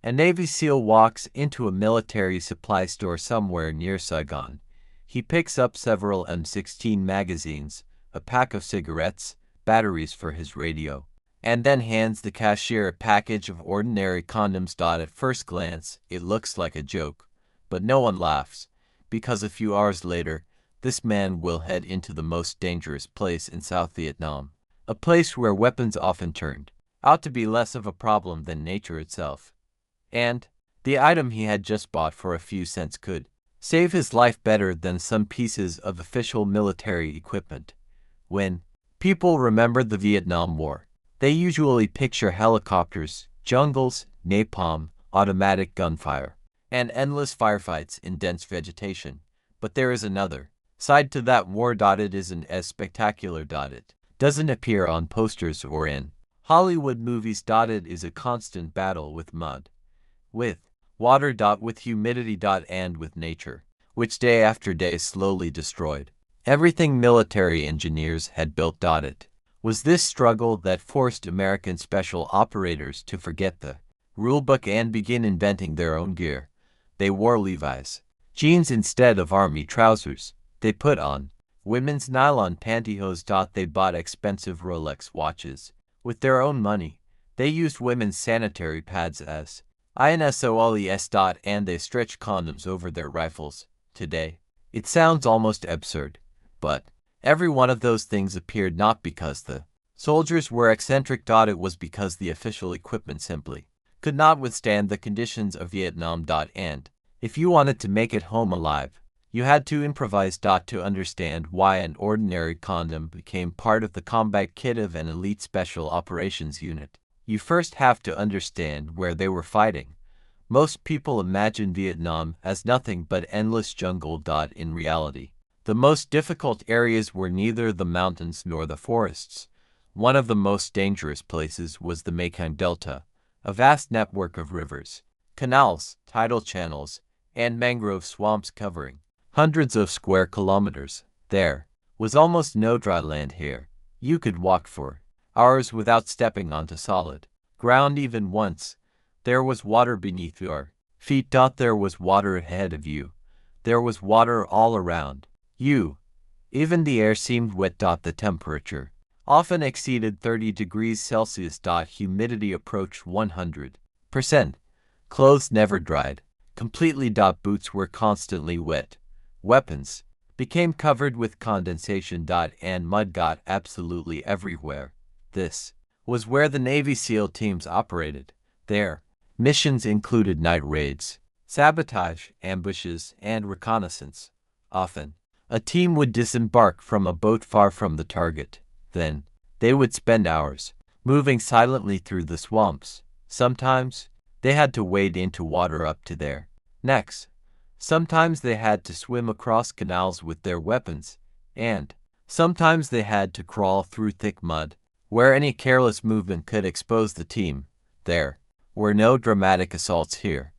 A Navy SEAL walks into a military supply store somewhere near Saigon. He picks up several M16 magazines, a pack of cigarettes, batteries for his radio, and then hands the cashier a package of ordinary condoms. At first glance, it looks like a joke, but no one laughs, because a few hours later, this man will head into the most dangerous place in South Vietnam, a place where weapons often turned out to be less of a problem than nature itself. And the item he had just bought for a few cents could save his life better than some pieces of official military equipment. When people remember the Vietnam War, they usually picture helicopters, jungles, napalm, automatic gunfire, and endless firefights in dense vegetation. But there is another side to that war. It isn't as spectacular. It doesn't appear on posters or in Hollywood movies. It is a constant battle with mud, with water, with humidity, and with nature, which day after day slowly destroyed everything military engineers had built. It was this struggle that forced American special operators to forget the rulebook and begin inventing their own gear. They wore Levi's jeans instead of army trousers. They put on women's nylon pantyhose. They bought expensive Rolex watches with their own money. They used women's sanitary pads as insoles. And they stretched condoms over their rifles. Today, it sounds almost absurd, but every one of those things appeared not because the soldiers were eccentric. It was because the official equipment simply could not withstand the conditions of Vietnam. And if you wanted to make it home alive, you had to improvise. To understand why an ordinary condom became part of the combat kit of an elite special operations unit, you first have to understand where they were fighting. Most people imagine Vietnam as nothing but endless jungle. In reality, the most difficult areas were neither the mountains nor the forests. One of the most dangerous places was the Mekong Delta, a vast network of rivers, canals, tidal channels, and mangrove swamps covering hundreds of square kilometers. There was almost no dry land here. You could walk for hours without stepping onto solid ground even once. There was water beneath your feet. There was water ahead of you. There was water all around you. Even the air seemed wet. The temperature often exceeded 30 degrees Celsius. Humidity approached 100%. Clothes never dried completely. Boots were constantly wet. Weapons became covered with condensation. And mud got absolutely everywhere. This was where the Navy SEAL teams operated. Their missions included night raids, sabotage, ambushes, and reconnaissance. Often, a team would disembark from a boat far from the target. Then, they would spend hours moving silently through the swamps. Sometimes, they had to wade into water up to their necks. Sometimes they had to swim across canals with their weapons. And sometimes they had to crawl through thick mud, where any careless movement could expose the team. There were no dramatic assaults here.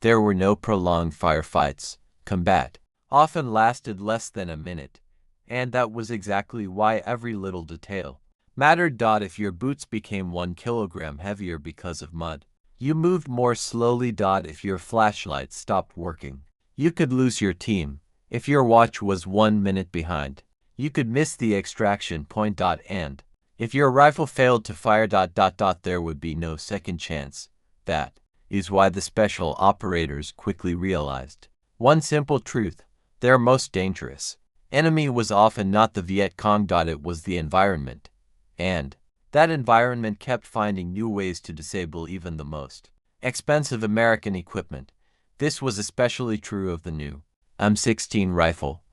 There were no prolonged firefights. Combat often lasted less than a minute, and that was exactly why every little detail mattered. If your boots became 1 kilogram heavier because of mud, you moved more slowly. If your flashlight stopped working, you could lose your team. If your watch was 1 minute behind, you could miss the extraction point. And if your rifle failed to fire, there would be no second chance. That is why the special operators quickly realized one simple truth: their most dangerous enemy was often not the Viet Cong. It was the environment. And that environment kept finding new ways to disable even the most expensive American equipment. This was especially true of the new M16 rifle.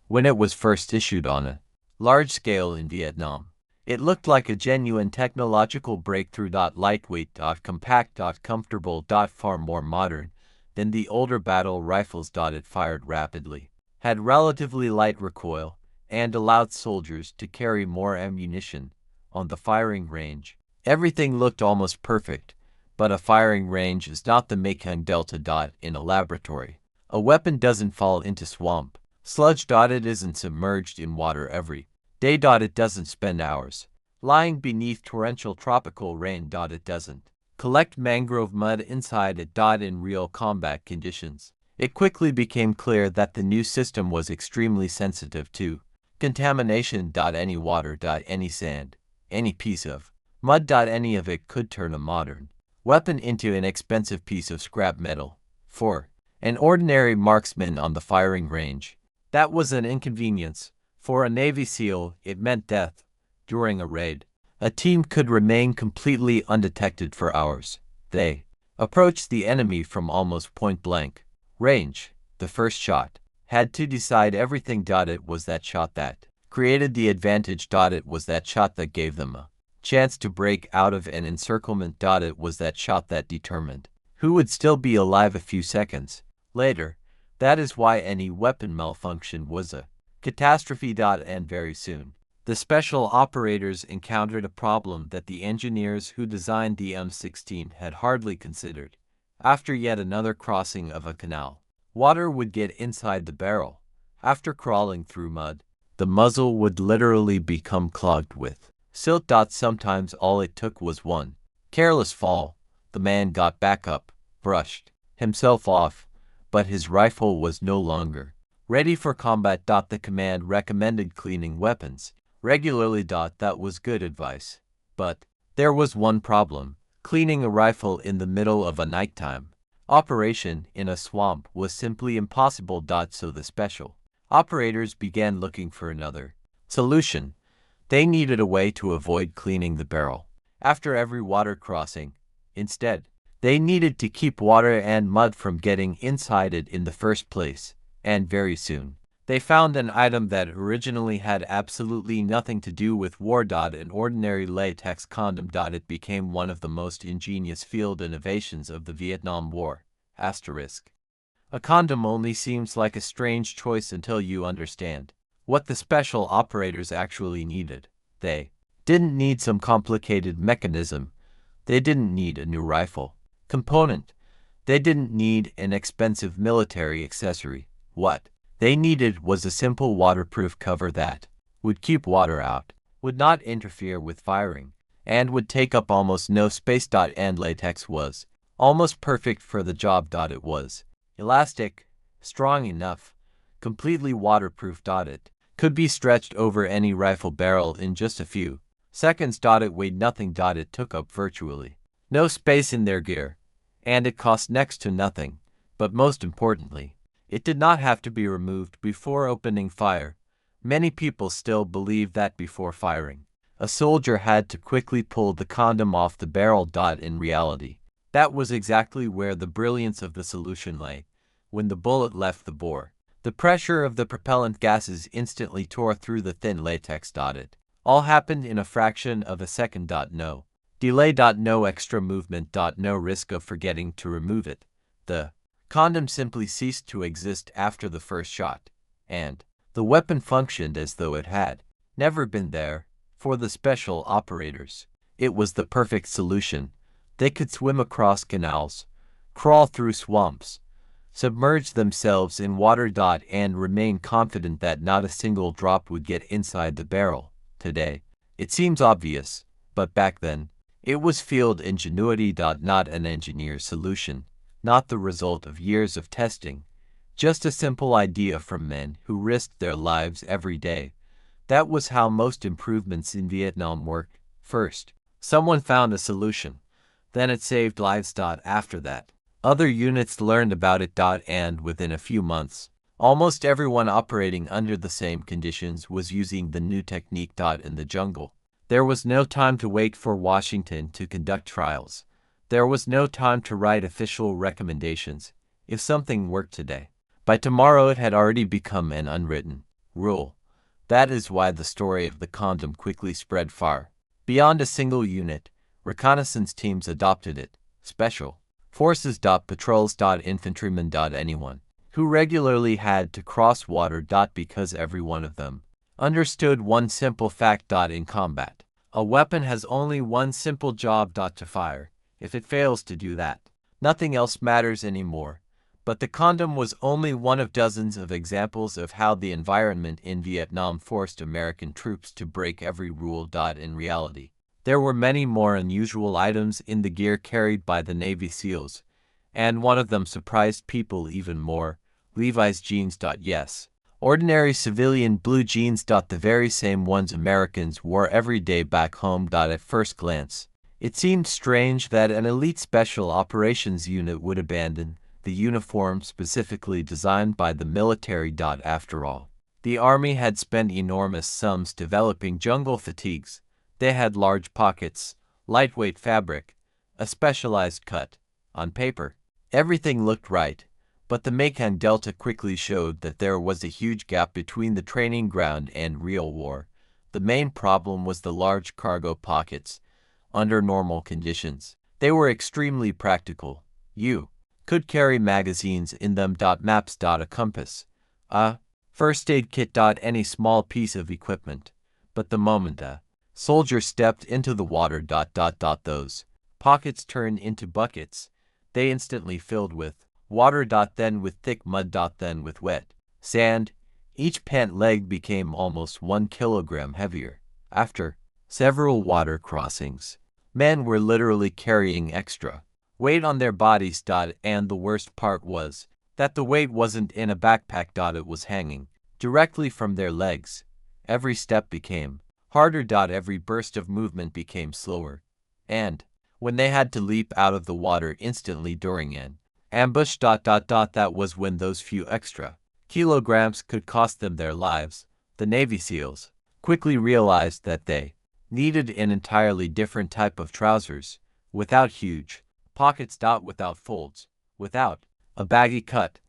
When it was first issued on a large scale in Vietnam, it looked like a genuine technological breakthrough. Lightweight, compact, comfortable, far more modern than the older battle rifles. It fired rapidly, had relatively light recoil, and allowed soldiers to carry more ammunition on the firing range. Everything looked almost perfect, but a firing range is not the Mekong Delta. In a laboratory, a weapon doesn't fall into swamp sludge. It isn't submerged in water every day. It doesn't spend hours lying beneath torrential tropical rain. It doesn't collect mangrove mud inside it. In real combat conditions, it quickly became clear that the new system was extremely sensitive to contamination. Any water, any sand, any piece of mud, any of it could turn a modern weapon into an expensive piece of scrap metal. For an ordinary marksman on the firing range, that was an inconvenience. For a Navy SEAL, it meant death. During a raid, a team could remain completely undetected for hours. They approached the enemy from almost point-blank range. The first shot had to decide everything. It was that shot that created the advantage. It was that shot that gave them a chance to break out of an encirclement. It was that shot that determined who would still be alive a few seconds later. That is why any weapon malfunction was a catastrophe. And very soon, the special operators encountered a problem that the engineers who designed the M16 had hardly considered. After yet another crossing of a canal, water would get inside the barrel. After crawling through mud, the muzzle would literally become clogged with silt. Sometimes all it took was one careless fall. The man got back up, brushed himself off, but his rifle was no longer ready for combat. The command recommended cleaning weapons regularly. That was good advice. But there was one problem. Cleaning a rifle in the middle of a nighttime operation in a swamp was simply impossible. So the special operators began looking for another solution. They needed a way to avoid cleaning the barrel after every water crossing. Instead, they needed to keep water and mud from getting inside it in the first place. And very soon, they found an item that originally had absolutely nothing to do with war. An ordinary latex condom. It became one of the most ingenious field innovations of the Vietnam War. Asterisk. A condom only seems like a strange choice until you understand what the special operators actually needed. They didn't need some complicated mechanism. They didn't need a new rifle component. They didn't need an expensive military accessory. What they needed was a simple waterproof cover that would keep water out, would not interfere with firing, and would take up almost no space. And latex was almost perfect for the job. It was elastic, strong enough, completely waterproof. It could be stretched over any rifle barrel in just a few seconds. It weighed nothing. It took up virtually no space in their gear, and it cost next to nothing. But most importantly, it did not have to be removed before opening fire. Many people still believe that before firing, a soldier had to quickly pull the condom off the barrel. In reality, that was exactly where the brilliance of the solution lay. When the bullet left the bore, the pressure of the propellant gases instantly tore through the thin latex. It all happened in a fraction of a second. No delay. No extra movement. No risk of forgetting to remove it. The condom simply ceased to exist after the first shot, and the weapon functioned as though it had never been there. For the special operators, it was the perfect solution. They could swim across canals, crawl through swamps, submerge themselves in water. And remain confident that not a single drop would get inside the barrel. Today, it seems obvious, but back then, it was field ingenuity. Not an engineer's solution, not the result of years of testing, just a simple idea from men who risked their lives every day. That was how most improvements in Vietnam worked. First, someone found a solution, then it saved lives. After that, other units learned about it. And within a few months, almost everyone operating under the same conditions was using the new technique. In the jungle, there was no time to wait for Washington to conduct trials. There was no time to write official recommendations. If something worked today, by tomorrow it had already become an unwritten rule. That is why the story of the condom quickly spread far beyond a single unit. Reconnaissance teams adopted it. Special forces. Patrols. Infantrymen. Anyone who regularly had to cross water. Because every one of them understood one simple fact. In combat, a weapon has only one simple job. To fire. If it fails to do that, nothing else matters anymore. But the condom was only one of dozens of examples of how the environment in Vietnam forced American troops to break every rule. In reality, There were many more unusual items in the gear carried by the Navy SEALs, and one of them surprised people even more: Levi's jeans. Yes, ordinary civilian blue jeans. The very same ones Americans wore every day back home. At first glance, it seemed strange that an elite special operations unit would abandon the uniform specifically designed by the military. After all, the Army had spent enormous sums developing jungle fatigues. They had large pockets, lightweight fabric, a specialized cut. On paper, everything looked right, but the Mekong Delta quickly showed that there was a huge gap between the training ground and real war. The main problem was the large cargo pockets. Under normal conditions, they were extremely practical. You could carry magazines in them. Maps. A compass, a first aid kit. Any small piece of equipment. But the moment a soldier stepped into the water. Those pockets turned into buckets. They instantly filled with water. Then with thick mud. Then with wet sand. Each pant leg became almost 1 kilogram heavier. After several water crossings, men were literally carrying extra weight on their bodies. And the worst part was that the weight wasn't in a backpack. It was hanging directly from their legs. Every step became harder. Every burst of movement became slower. And when they had to leap out of the water instantly during an ambush. That was when those few extra kilograms could cost them their lives. The Navy SEALs quickly realized that they needed an entirely different type of trousers, without huge pockets. Without folds, without a baggy cut.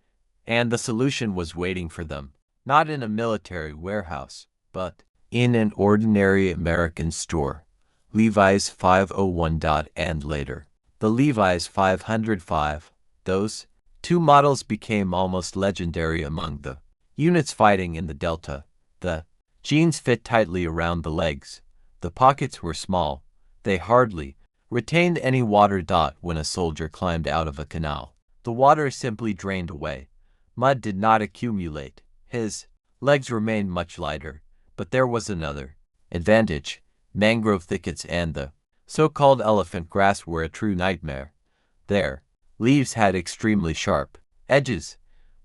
And the solution was waiting for them, not in a military warehouse, but in an ordinary American store. Levi's 501. And later, the Levi's 505. Those two models became almost legendary among the units fighting in the Delta. The jeans fit tightly around the legs. The pockets were small. They hardly retained any water. When a soldier climbed out of a canal, the water simply drained away. Mud did not accumulate. His legs remained much lighter. But there was another advantage. Mangrove thickets and the so-called elephant grass were a true nightmare. Their leaves had extremely sharp edges.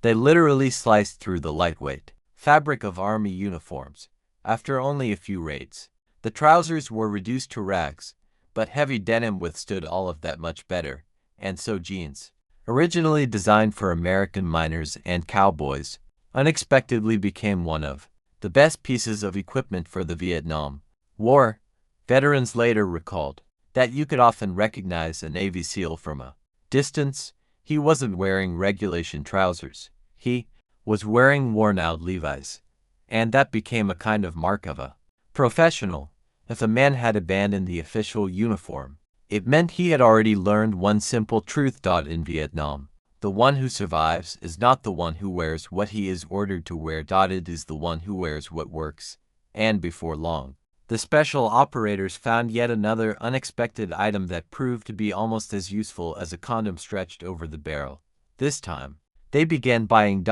They literally sliced through the lightweight fabric of Army uniforms. After only a few raids, the trousers were reduced to rags, but heavy denim withstood all of that much better. And so jeans, originally designed for American miners and cowboys, unexpectedly became one of the best pieces of equipment for the Vietnam War. Veterans later recalled that you could often recognize a Navy SEAL from a distance. He wasn't wearing regulation trousers. He was wearing worn-out Levi's, and that became a kind of mark of a professional. If a man had abandoned the official uniform, it meant he had already learned one simple truth. In Vietnam, the one who survives is not the one who wears what he is ordered to wear. It is the one who wears what works. And before long, the special operators found yet another unexpected item that proved to be almost as useful as a condom stretched over the barrel. This time, they began buying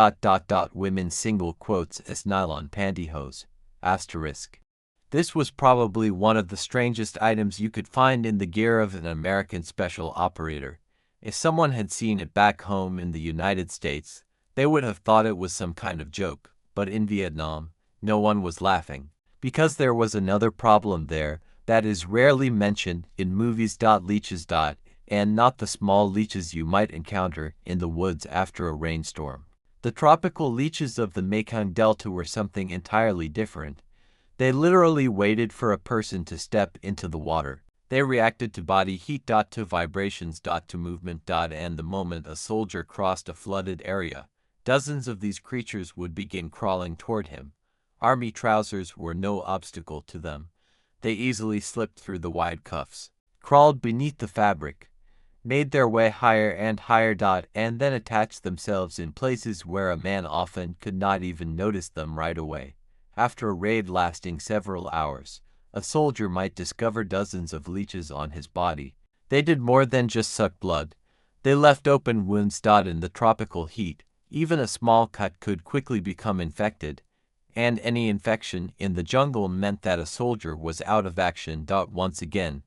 women's single quotes as nylon pantyhose. Asterisk. This was probably one of the strangest items you could find in the gear of an American special operator. If someone had seen it back home in the United States, they would have thought it was some kind of joke. But in Vietnam, no one was laughing, because there was another problem there that is rarely mentioned in movies. Leeches. And not the small leeches you might encounter in the woods after a rainstorm. The tropical leeches of the Mekong Delta were something entirely different. They literally waited for a person to step into the water. They reacted to body heat. To vibrations. To movement. And the moment a soldier crossed a flooded area, dozens of these creatures would begin crawling toward him. Army trousers were no obstacle to them. They easily slipped through the wide cuffs, crawled beneath the fabric, made their way higher and higher. And then attached themselves in places where a man often could not even notice them right away. After a raid lasting several hours, a soldier might discover dozens of leeches on his body. They did more than just suck blood. They left open wounds. In the tropical heat, even a small cut could quickly become infected, and any infection in the jungle meant that a soldier was out of action. Once again,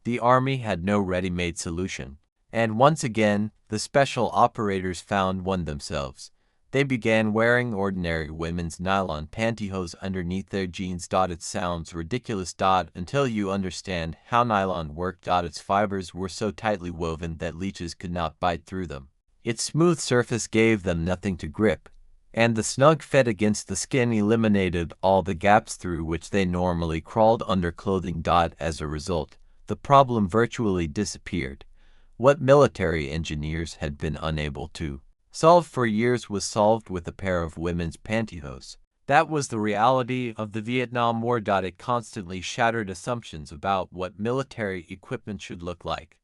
the army had no ready-made solution. And once again, the special operators found one themselves. They began wearing ordinary women's nylon pantyhose underneath their jeans. It sounds ridiculous. Until you understand how nylon worked. Its fibers were so tightly woven that leeches could not bite through them. Its smooth surface gave them nothing to grip, and the snug fit against the skin eliminated all the gaps through which they normally crawled under clothing. As a result, the problem virtually disappeared. What military engineers had been unable to solve for years was solved with a pair of women's pantyhose. That was the reality of the Vietnam War. It constantly shattered assumptions about what military equipment should look like.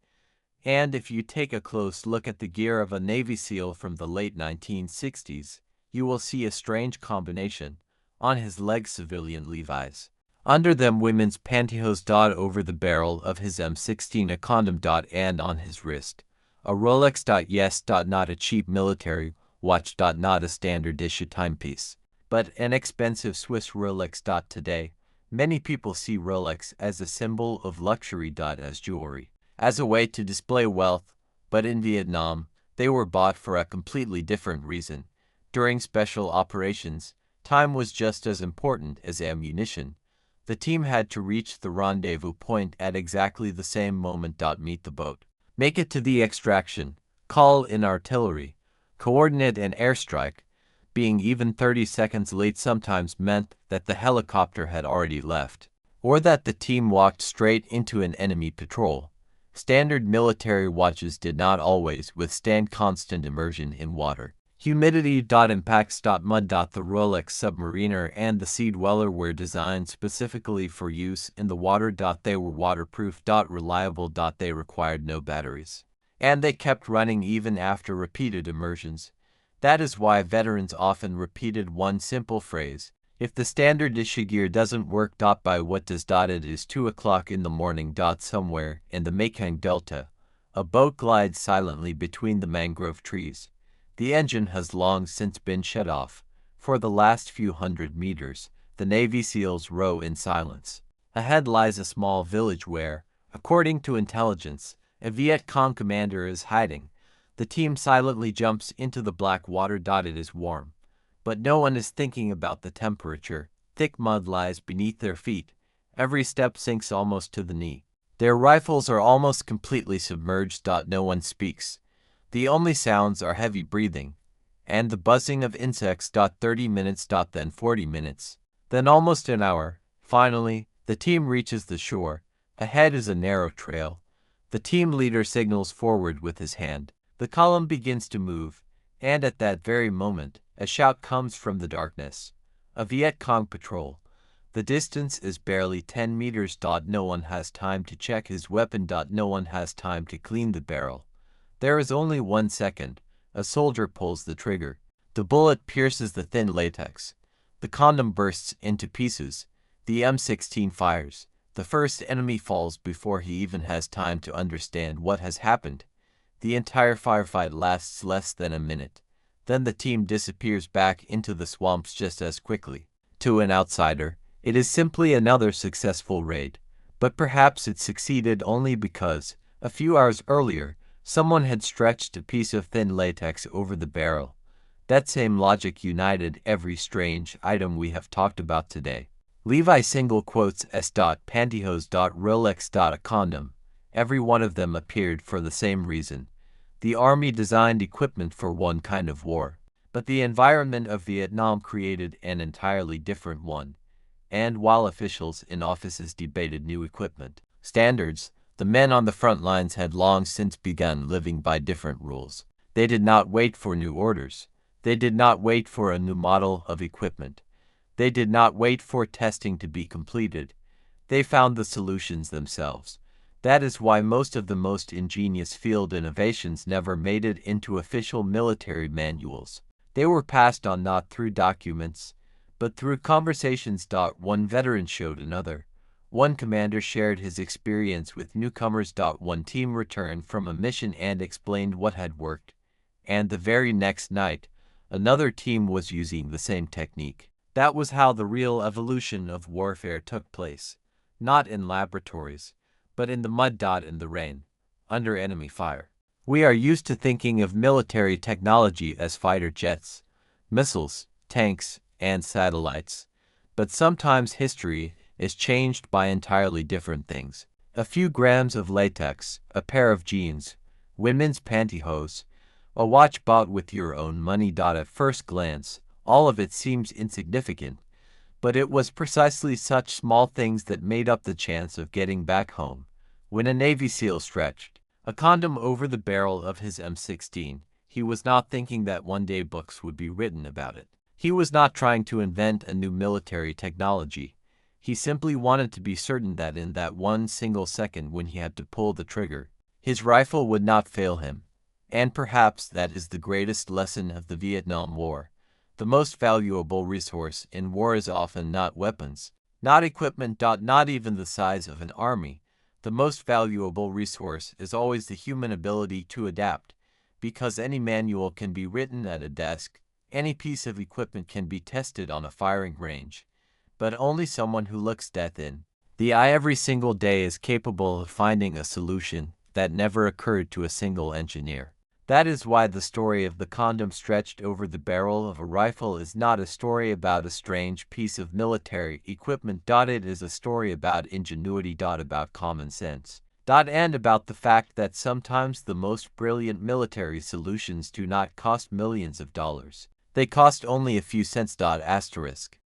And if you take a close look at the gear of a Navy SEAL from the late 1960s, you will see a strange combination. On his legs, civilian Levi's. Under them, women's pantyhose. Over the barrel of his M16, a condom. And on his wrist, a Rolex. Yes, not a cheap military watch. Not a standard issue timepiece, but an expensive Swiss Rolex. Today, many people see Rolex as a symbol of luxury. As jewelry, as a way to display wealth, but in Vietnam, they were bought for a completely different reason. During special operations, time was just as important as ammunition. The team had to reach the rendezvous point at exactly the same moment. Meet the boat, make it to the extraction, call in artillery, coordinate an airstrike. Being even 30 seconds late sometimes meant that the helicopter had already left, or that the team walked straight into an enemy patrol. Standard military watches did not always withstand constant immersion in water. Humidity. Impacts. Mud. The Rolex Submariner and the Sea Dweller were designed specifically for use in the water. They were waterproof. Reliable. They required no batteries, and they kept running even after repeated immersions. That is why veterans often repeated one simple phrase: if the standard issue gear doesn't work. By what does? It is 2 o'clock in the morning. Somewhere in the Mekong Delta, a boat glides silently between the mangrove trees. The engine has long since been shut off. For the last few hundred meters, the Navy SEALs row in silence. Ahead lies a small village where, according to intelligence, a Viet Cong commander is hiding. The team silently jumps into the black water. It is warm, but no one is thinking about the temperature. Thick mud lies beneath their feet. Every step sinks almost to the knee. Their rifles are almost completely submerged. No one speaks. The only sounds are heavy breathing and the buzzing of insects. 30 minutes, then 40 minutes, then almost an hour. Finally, the team reaches the shore. Ahead is a narrow trail. The team leader signals forward with his hand. The column begins to move, and at that very moment, a shout comes from the darkness. A Viet Cong patrol. The distance is barely 10 meters. No one has time to check his weapon. No one has time to clean the barrel. There is only 1 second. A soldier pulls the trigger. The bullet pierces the thin latex. The condom bursts into pieces. The M16 fires. The first enemy falls before he even has time to understand what has happened. The entire firefight lasts less than a minute. Then the team disappears back into the swamps just as quickly. To an outsider, it is simply another successful raid. But perhaps it succeeded only because, a few hours earlier, someone had stretched a piece of thin latex over the barrel. That same logic united every strange item we have talked about today. Levi single quotes S. Pantyhose. Rolex. A condom. Every one of them appeared for the same reason. The army designed equipment for one kind of war, but the environment of Vietnam created an entirely different one. And while officials in offices debated new equipment standards, the men on the front lines had long since begun living by different rules. They did not wait for new orders. They did not wait for a new model of equipment. They did not wait for testing to be completed. They found the solutions themselves. That is why most of the most ingenious field innovations never made it into official military manuals. They were passed on not through documents, but through conversations. One veteran showed another. One commander shared his experience with newcomers. One team returned from a mission and explained what had worked. And the very next night, another team was using the same technique. That was how the real evolution of warfare took place, not in laboratories, but in the mud in the rain, under enemy fire. We are used to thinking of military technology as fighter jets, missiles, tanks, and satellites, but sometimes history is changed by entirely different things. A few grams of latex, a pair of jeans, women's pantyhose, a watch bought with your own money. At first glance, all of it seems insignificant, but it was precisely such small things that made up the chance of getting back home. When a Navy SEAL stretched a condom over the barrel of his M16, he was not thinking that one day books would be written about it. He was not trying to invent a new military technology. He simply wanted to be certain that in that one single second when he had to pull the trigger, his rifle would not fail him. And perhaps that is the greatest lesson of the Vietnam War. The most valuable resource in war is often not weapons, not equipment. Not even the size of an army. The most valuable resource is always the human ability to adapt, because any manual can be written at a desk, any piece of equipment can be tested on a firing range, but only someone who looks death in the eye every single day is capable of finding a solution that never occurred to a single engineer. That is why the story of the condom stretched over the barrel of a rifle is not a story about a strange piece of military equipment. It is a story about ingenuity, about common sense, and about the fact that sometimes the most brilliant military solutions do not cost millions of dollars. They cost only a few cents. Asterisk.